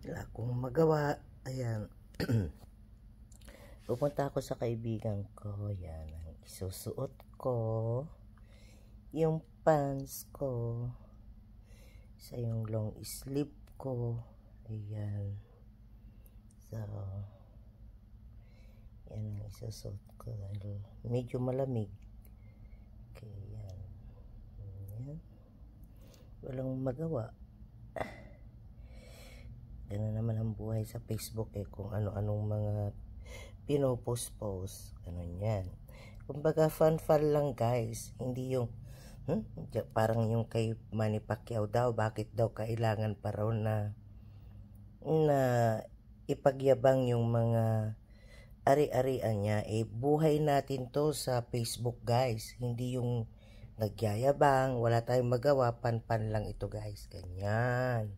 wala akong magawa. Ayan. Pupunta ako sa kaibigan ko. Yan ang isusuot ko. Yung pants ko. Sa yung long sleeve ko. Ayan. So, yan ang isusuot ko dahil medyo malamig. Okay, yan. Yan. Walang magawa. Ganun naman ang buhay sa Facebook kung ano-anong mga pinopost-post. Ganun yan. Kumbaga fun-fun lang guys. Hindi yung parang yung kay Manny Pacquiao daw. Bakit daw kailangan pa raw na ipagyabang yung mga ari-arian niya. Buhay natin to sa Facebook guys. Hindi yung nagyayabang. Wala tayong magawa. Pan-pan lang ito guys. Ganyan.